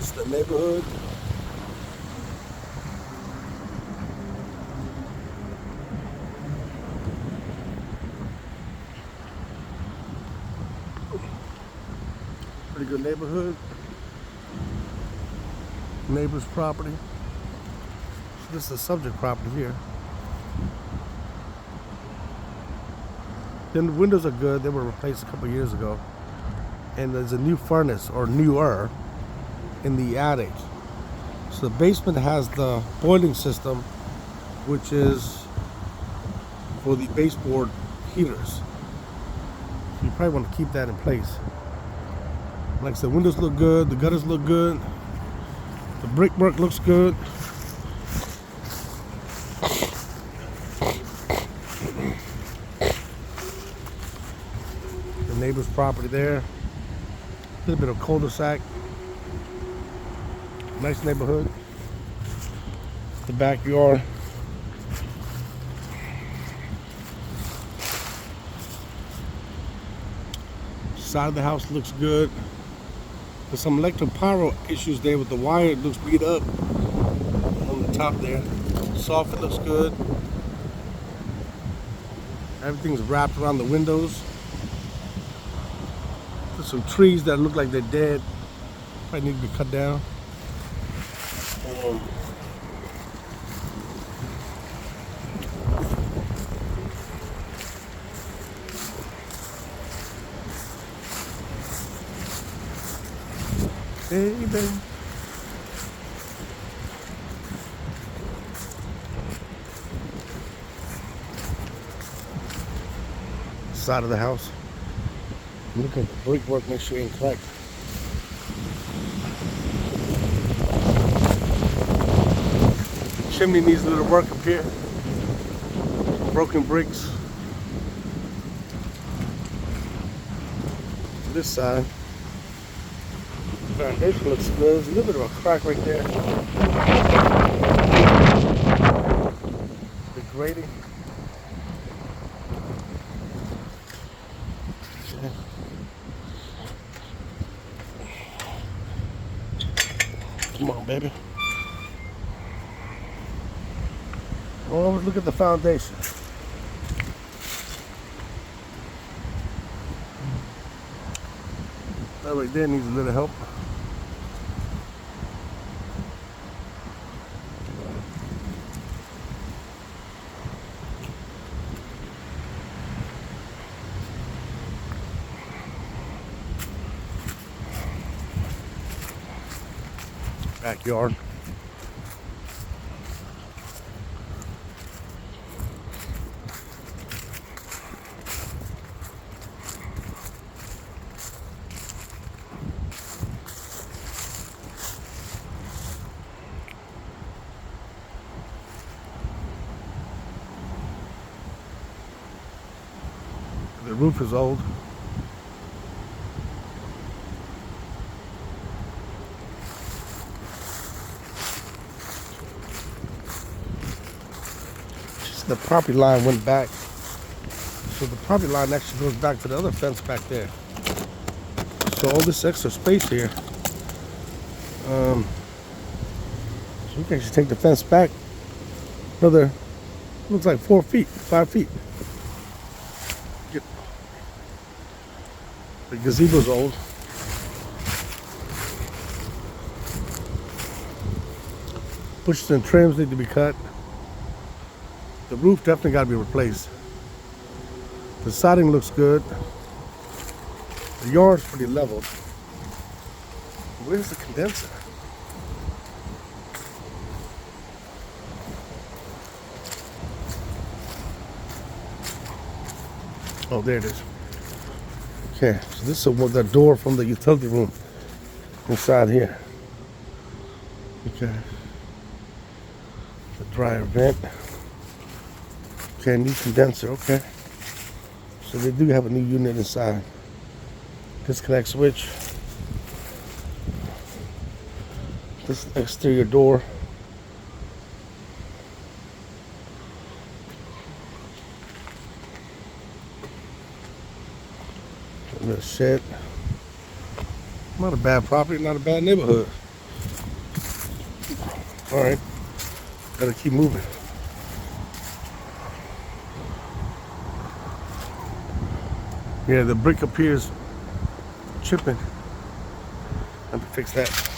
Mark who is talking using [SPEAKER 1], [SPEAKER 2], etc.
[SPEAKER 1] It's the neighborhood. Pretty good neighborhood. Neighbor's property. So this is the subject property here. Then the windows are good. They were replaced a couple years ago. And there's a new furnace, or newer, in the attic. So the basement has the boiling system, which is for the baseboard heaters. So you probably want to keep that in place. Like I said, windows look good, the gutters look good, the brickwork looks good. The neighbor's property there. A little bit of cul-de-sac. Nice neighborhood. The backyard. Side of the house looks good. There's some electric power issues there with the wire. It looks beat up on the top there. Soffit looks good. Everything's wrapped around the windows. There's some trees that look like they're dead. Probably need to be cut down. Hey, baby. Side of the house. Look at the brickwork, make sure it ain't cracked. Chimney needs a little work up here. Broken bricks. This side. Foundation looks good. There's a little bit of a crack right there. The grading. Come on, baby. Always look at the foundation. That right there needs a little help. Backyard. The roof is old. The property line went back. So the property line actually goes back to the other fence back there. So all this extra space here. So we can actually take the fence back another, looks like 4 feet, 5 feet. The gazebo's old. Bushes and trims need to be cut. The roof definitely got to be replaced. The siding looks good. The yard's pretty leveled. Where's the condenser? Oh, there it is. Okay, so this is the door from the utility room inside here. Okay. The dryer vent. Okay, new condenser, okay. So they do have a new unit inside. Disconnect switch. This exterior door. The shed. Not a bad property, not a bad neighborhood. All right, gotta keep moving. Yeah, the brick appears chipping. I have to fix that.